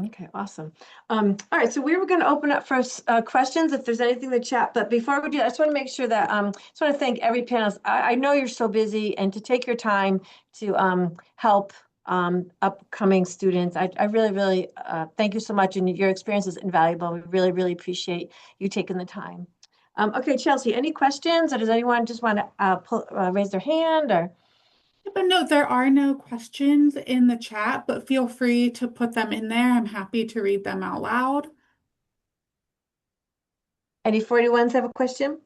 Okay, awesome. All right, so we were going to open up for questions if there's anything in the chat. But before we do, I just want to make sure that just want to thank every panelist. I know you're so busy, and to take your time to help upcoming students. I really, really thank you so much, and your experience is invaluable. We really, really appreciate you taking the time. Okay, Chelsea, any questions, or does anyone just want to raise their hand or? But no, there are no questions in the chat, but feel free to put them in there. I'm happy to read them out loud. Any 41s have a question?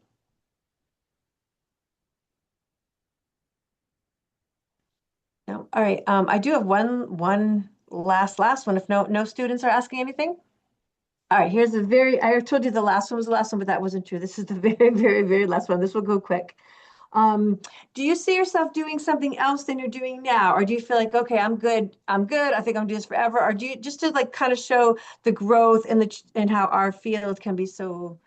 No. All right. I do have one last one. If no students are asking anything. All right. Here's I told you the last one was the last one, but that wasn't true. This is the very, very, very last one. This will go quick. Do you see yourself doing something else than you're doing now? Or do you feel like, okay, I'm good, I think I'm doing this forever? Or do you just to like kind of show the growth and and how our field can be so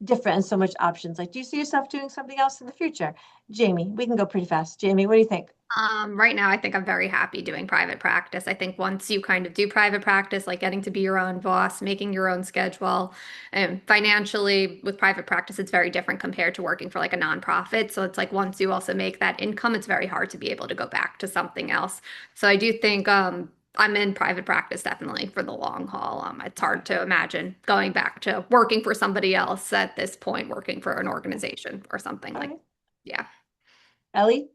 different and so much options? Like, do you see yourself doing something else in the future? Jamie, we can go pretty fast. Jamie, what do you think? Right now, I think I'm very happy doing private practice. I think once you kind of do private practice, like getting to be your own boss, making your own schedule, and financially with private practice, it's very different compared to working for like a nonprofit. So it's like once you also make that income, it's very hard to be able to go back to something else. So I do think I'm in private practice definitely for the long haul. It's hard to imagine going back to working for somebody else at this point, working for an organization or something All like, right. yeah. Ellie?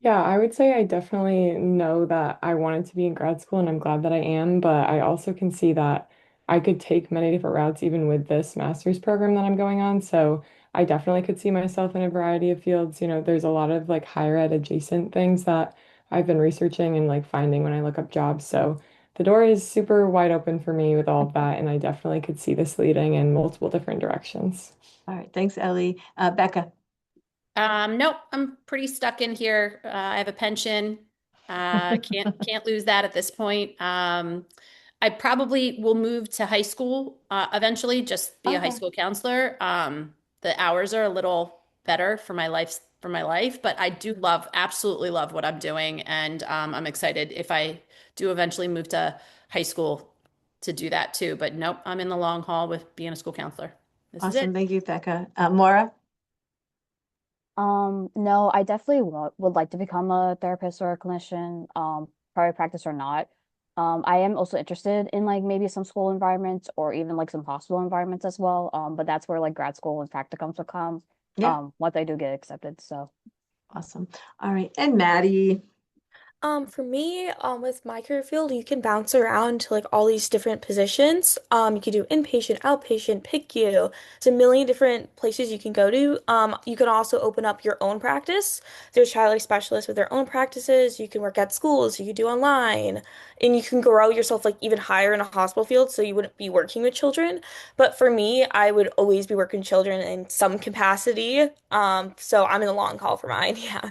Yeah, I would say I definitely know that I wanted to be in grad school and I'm glad that I am, but I also can see that I could take many different routes even with this master's program that I'm going on. So I definitely could see myself in a variety of fields. There's a lot of like higher ed adjacent things that I've been researching and like finding when I look up jobs. So the door is super wide open for me with all of that, and I definitely could see this leading in multiple different directions. All right, thanks, Ellie. Becca. Nope, I'm pretty stuck in here. I have a pension. Can't lose that at this point. I probably will move to high school eventually, just be a high Okay. school counselor. The hours are a little better for my life, but I do absolutely love what I'm doing, and I'm excited if I do eventually move to high school to do that too. But nope, I'm in the long haul with being a school counselor. This is Awesome. it. Thank you, Becca. Maura? No, I definitely would like to become a therapist or a clinician, private practice or not. I am also interested in like maybe some school environments or even like some hospital environments as well. But that's where like grad school and practicums will come, Yeah, once I do get accepted. So awesome. All right. And Maddie. For me, with my career field, you can bounce around to like all these different positions. You could do inpatient, outpatient, PICU. There's a million different places you can go to. You can also open up your own practice. There's child life specialists with their own practices. You can work at schools, you can do online, and you can grow yourself like even higher in a hospital field, so you wouldn't be working with children. But for me, I would always be working with children in some capacity. So I'm in the long haul for mine. Yeah.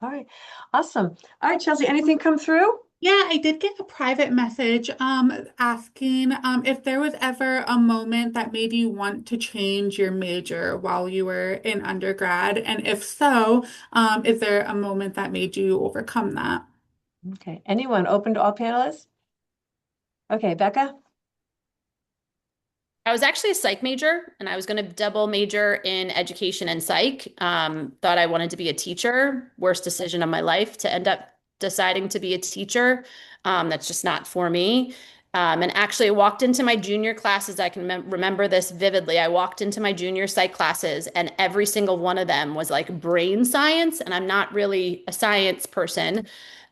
All right. Awesome. All right, Chelsea, anything come through? Yeah, I did get a private message asking if there was ever a moment that made you want to change your major while you were in undergrad, and if so, is there a moment that made you overcome that? Okay. Anyone open to all panelists? Okay, Becca? I was actually a psych major and I was going to double major in education and psych. Thought I wanted to be a teacher. Worst decision of my life to end up deciding to be a teacher. That's just not for me. And actually, I walked into my junior classes. I can remember this vividly. I walked into my junior psych classes, and every single one of them was like brain science. And I'm not really a science person.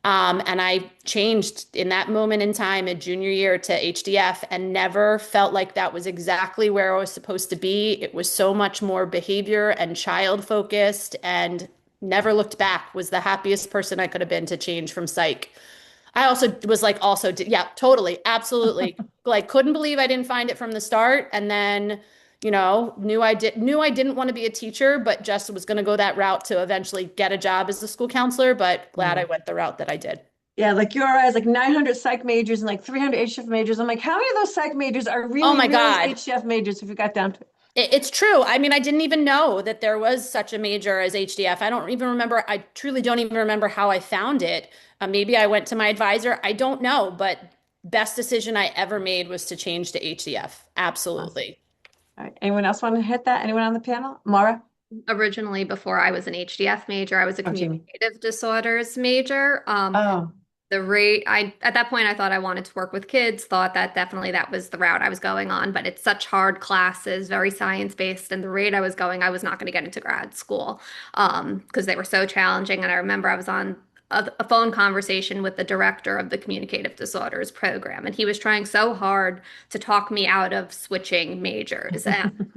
And I changed in that moment in time in junior year to HDF and never felt like that was exactly where I was supposed to be. It was so much more behavior and child focused and never looked back. Was the happiest person I could have been to change from psych. I also was like, yeah, totally, absolutely. Like, couldn't believe I didn't find it from the start. And then, knew I didn't want to be a teacher, but just was going to go that route to eventually get a job as a school counselor. But glad I went the route that I did. Yeah, like URI is like 900 psych majors and like 300 HF majors. I'm like, how many of those psych majors are Oh really, my really God. HF majors if you got down to it? It's true. I mean, I didn't even know that there was such a major as HDF. I don't even remember. I truly don't even remember how I found it. Maybe I went to my advisor. I don't know, but best decision I ever made was to change to HDF. Awesome. Absolutely. All right. Anyone else want to hit that? Anyone on the panel? Mara? Originally, before I was an HDF major, I was a Oh, Jamie. communicative disorders major. Oh, The rate, I at that point I thought I wanted to work with kids, thought that definitely that was the route I was going on, but it's such hard classes, very science based, and the rate I was going, I was not going to get into grad school because they were so challenging. And I remember I was on a phone conversation with the director of the communicative disorders program, and he was trying so hard to talk me out of switching majors and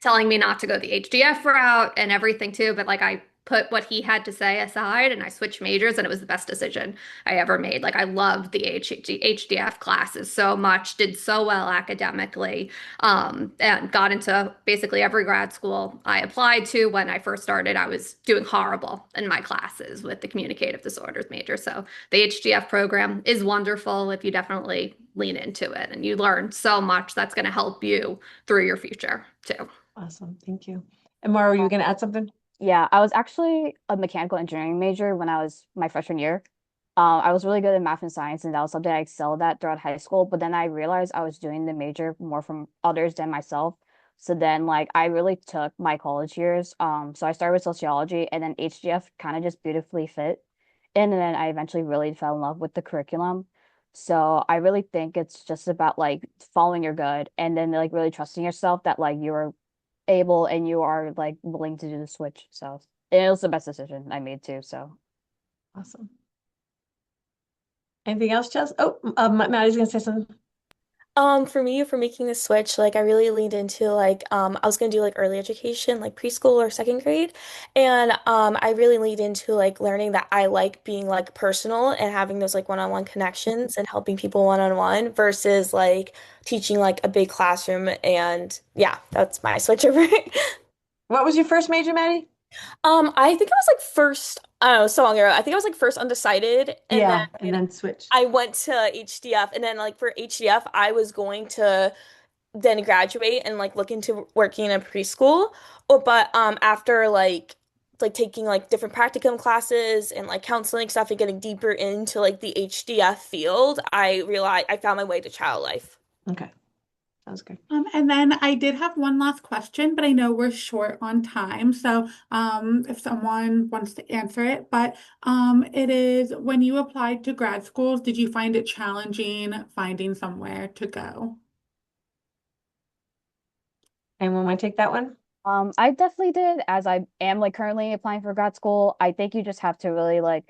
telling me not to go the HDF route and everything too. But like I put what he had to say aside and I switched majors, and it was the best decision I ever made. Like I loved the HDF classes so much, did so well academically, and got into basically every grad school I applied to. When I first started, I was doing horrible in my classes with the communicative disorders major. So the HDF program is wonderful if you definitely lean into it, and you learn so much that's going to help you through your future too. Awesome. Thank you. And Mara, were you going to add something? Yeah, I was actually a mechanical engineering major when I was my freshman year. I was really good in math and science, and that was something I excelled at throughout high school. But then I realized I was doing the major more from others than myself. So then, like, I really took my college years. So I started with sociology, and then HGF kind of just beautifully fit. And then I eventually really fell in love with the curriculum. So I really think it's just about like following your gut and then like really trusting yourself that like you're able and you are like willing to do the switch. So it was the best decision I made too. So Awesome. Anything else, Jess? Oh, Maddie's going to say something. For me, for making the switch, like I really leaned into like I was gonna do like early education, like preschool or second grade, and I really leaned into like learning that I like being like personal and having those like one-on-one connections and helping people one-on-one versus like teaching like a big classroom. And yeah, that's my switch over. What was your first major, Maddie? I think I was like first, I don't know, so long ago. I think I was like first undecided, and Yeah, then and then switch. I went to HDF, and then like for HDF, I was going to then graduate and like look into working in a preschool. But after like taking like different practicum classes and like counseling stuff and getting deeper into like the HDF field, I realized I found my way to child life. Okay, sounds good. And then I did have one last question, but I know we're short on time. So, if someone wants to answer it, but it is when you applied to grad schools, did you find it challenging finding somewhere to go? Anyone want to take that one? I definitely did, as I am like currently applying for grad school. I think you just have to really like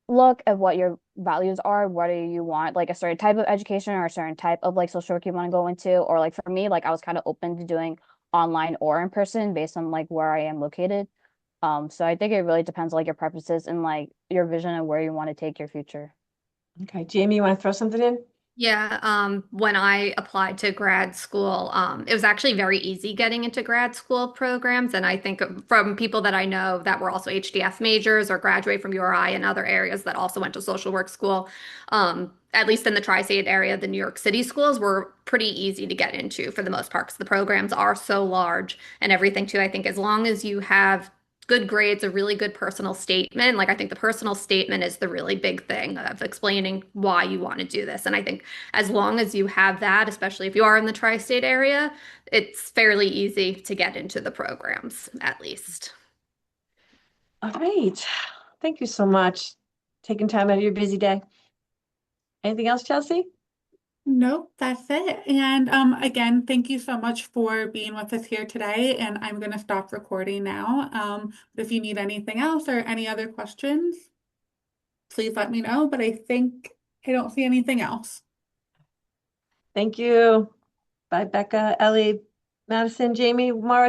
look at what your values are. What do you want, like a certain type of education or a certain type of like social work you want to go into? Or like for me, like I was kind of open to doing online or in person based on like where I am located. So I think it really depends on like your preferences and like your vision and where you want to take your future. Okay, Jamie, you want to throw something in? Yeah, when I applied to grad school, it was actually very easy getting into grad school programs. And I think from people that I know that were also HDF majors or graduate from URI and other areas that also went to social work school, at least in the tri-state area, the New York City schools were pretty easy to get into for the most part, 'cause the programs are so large and everything too. I think as long as you have good grades, a really good personal statement. Like I think the personal statement is the really big thing of explaining why you want to do this. And I think as long as you have that, especially if you are in the tri-state area, it's fairly easy to get into the programs, at least. All right. Thank you so much. Taking time out of your busy day. Anything else, Chelsea? Nope, that's it. And again, thank you so much for being with us here today. And I'm going to stop recording now. But if you need anything else or any other questions, please let me know. But I think I don't see anything else. Thank you. Bye, Becca, Ellie, Madison, Jamie, Mara.